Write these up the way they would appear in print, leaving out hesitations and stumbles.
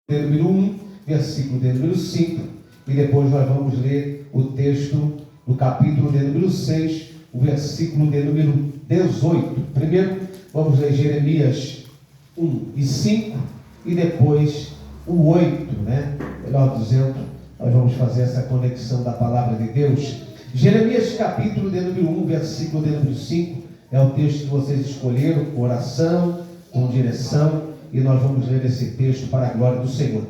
de número 1, versículo de número 5, e depois nós vamos ler o texto do capítulo de número 6, o versículo de número 18. Primeiro, vamos ler Jeremias 1 e 5, e depois o 8, Melhor dizendo, nós vamos fazer essa conexão da palavra de Deus. Jeremias capítulo de número 1, versículo de número 5, é o texto que vocês escolheram, com oração, com direção, e nós vamos ler esse texto para a glória do Senhor.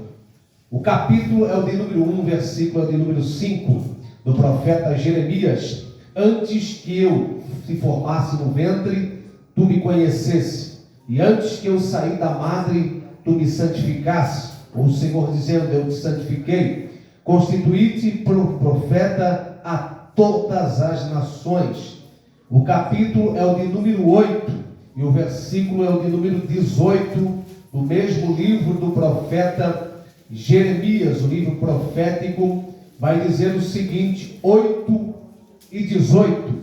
O capítulo é o de número 1, versículo é o de número 5, do profeta Jeremias. Antes que eu se formasse no ventre, tu me conhecesse, e antes que eu saí da madre, tu me santificasse. O Senhor dizendo, eu te santifiquei, constituí-te profeta a todas as nações. O capítulo é o de número 8, e o versículo é o de número 18, do mesmo livro do profeta Jeremias. O livro profético vai dizer o seguinte, 8 e 18.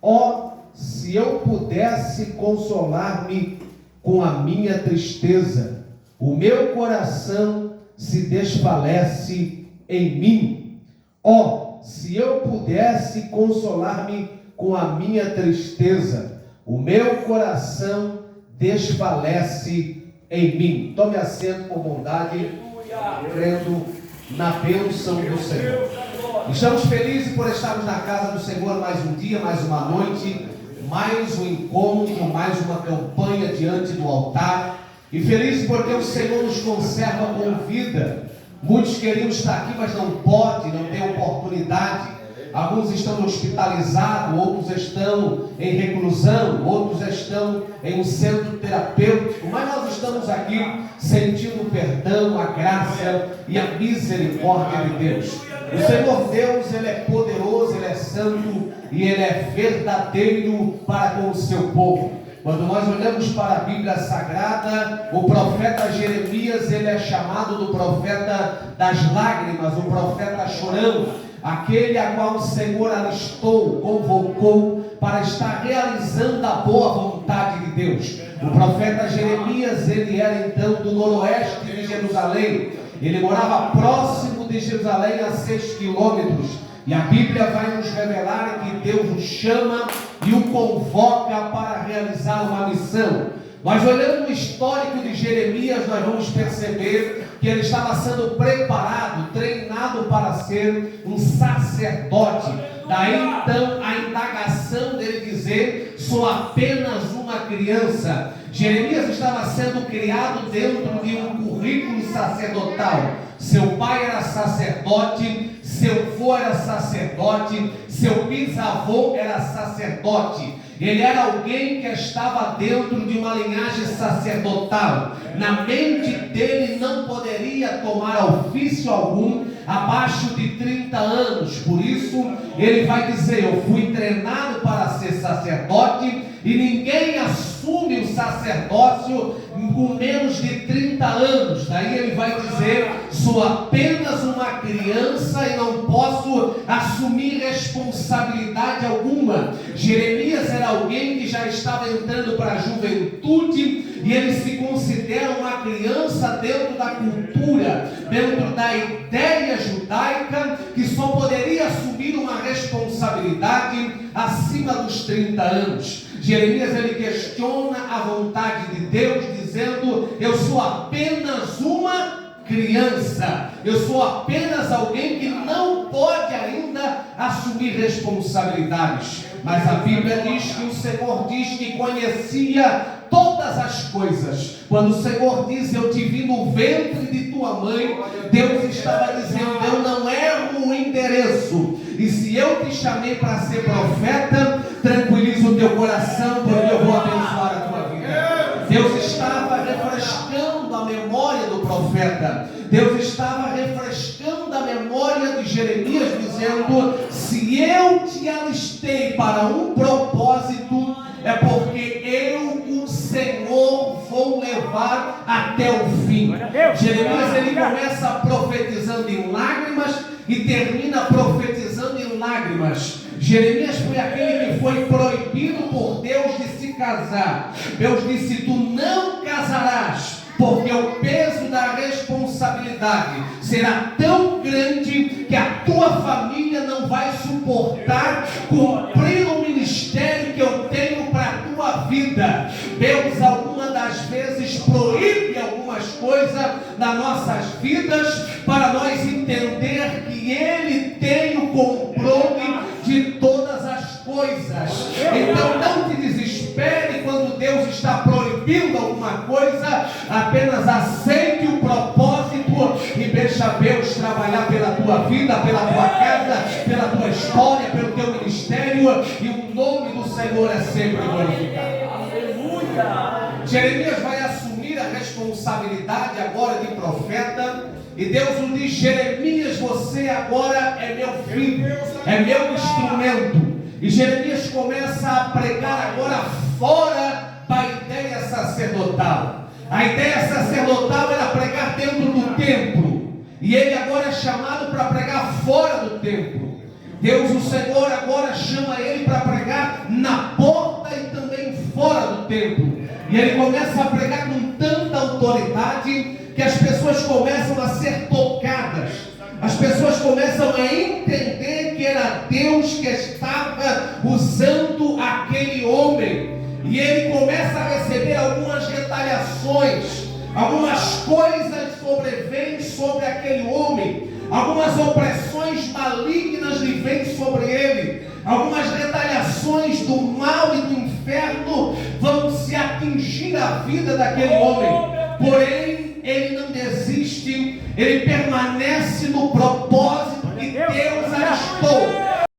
Ó, se eu pudesse consolar-me com a minha tristeza, o meu coração se desfalece em mim. Ó, se eu pudesse consolar-me com a minha tristeza, o meu coração desfalece em mim. Tome assento com bondade, crendo na bênção do Senhor. Estamos felizes por estarmos na casa do Senhor mais um dia, mais uma noite, mais um encontro, mais uma campanha diante do altar. E felizes porque o Senhor nos conserva com vida. Muitos queriam estar aqui, mas não podem, não têm oportunidade. Alguns estão hospitalizados, outros estão em reclusão, outros estão em um centro terapêutico, mas nós estamos aqui sentindo o perdão, a graça e a misericórdia de Deus. O Senhor Deus, Ele é poderoso, Ele é santo e Ele é verdadeiro para com o seu povo. Quando nós olhamos para a Bíblia Sagrada, o profeta Jeremias, ele é chamado do profeta das lágrimas, o profeta chorão, aquele a qual o Senhor alistou, convocou para estar realizando a boa vontade de Deus. O profeta Jeremias, ele era então do noroeste de Jerusalém, ele morava próximo de Jerusalém a 6 quilômetros, e a Bíblia vai nos revelar que Deus o chama e o convoca para realizar uma missão. Mas olhando o histórico de Jeremias, nós vamos perceber que ele estava sendo preparado, treinado para ser um sacerdote. Daí então a indagação dele dizer, sou apenas uma criança. Jeremias estava sendo criado dentro de um currículo sacerdotal. Seu pai era sacerdote, seu avô era sacerdote, seu bisavô era sacerdote. Ele era alguém que estava dentro de uma linhagem sacerdotal. Na mente dele não poderia tomar ofício algum abaixo de 30 anos. Por isso ele vai dizer, eu fui treinado para ser sacerdote, e ninguém assume o sacerdócio com menos de 30 anos. Daí ele vai dizer, sou apenas uma criança e não posso assumir responsabilidade alguma. Jeremias era alguém que já estava entrando para a juventude, e ele se considera uma criança dentro da cultura, dentro da ideia judaica, que só poderia assumir uma responsabilidade acima dos 30 anos. Jeremias, ele questiona a vontade de Deus, dizendo, eu sou apenas uma criança, eu sou apenas alguém que não pode ainda assumir responsabilidades. Mas a Bíblia diz que o Senhor diz que conhecia todas as coisas. Quando o Senhor diz, eu te vi no ventre de tua mãe, Deus estava dizendo, eu não erro o endereço. E se eu te chamei para ser profeta, tranquiliza o teu coração, porque eu vou abençoar a tua vida. Deus estava refrescando a memória do profeta. Deus estava refrescando a memória de Jeremias, dizendo, se eu te alistei para um propósito, é porque eu, o Senhor, vou levar até o fim. Jeremias, ele começa profetizando em lágrimas e termina profetizando em lágrimas. Jeremias foi aquele que foi proibido por Deus de se casar. Deus disse, tu não casarás, porque o peso da responsabilidade responsabilidade será tão grande que a tua família não vai suportar cumprir o ministério que eu tenho para a tua vida. Deus, algumas das vezes, proíbe algumas coisas nas nossas vidas para nós entender que Ele tem o controle de todas as coisas. Então não te desespere quando Deus está proibindo alguma coisa, apenas aceite o propósito e deixa Deus trabalhar pela tua vida, pela tua casa, pela tua história, pelo teu ministério, e o nome do Senhor é sempre glorificado. Jeremias vai assumir a responsabilidade agora de profeta, e Deus lhe diz: Jeremias, você agora é meu filho, é meu instrumento. E Jeremias começa a pregar agora fora da ideia sacerdotal. A ideia sacerdotal era pregar dentro do templo, e ele agora é chamado para pregar fora do templo. Deus, o Senhor, agora chama ele para pregar na porta e também fora do templo. E ele começa a pregar com tanta autoridade que as pessoas começam a ser tocadas. As pessoas começam a entender que era Deus que estava usando aquele homem. E ele começa a receber algumas retaliações. Algumas coisas sobrevêm sobre aquele homem. Algumas opressões malignas lhe vêm sobre ele. Algumas retaliações do mal e do inferno vão se atingir a vida daquele homem. Porém, ele não desiste. Ele permanece no propósito que Deus alistou.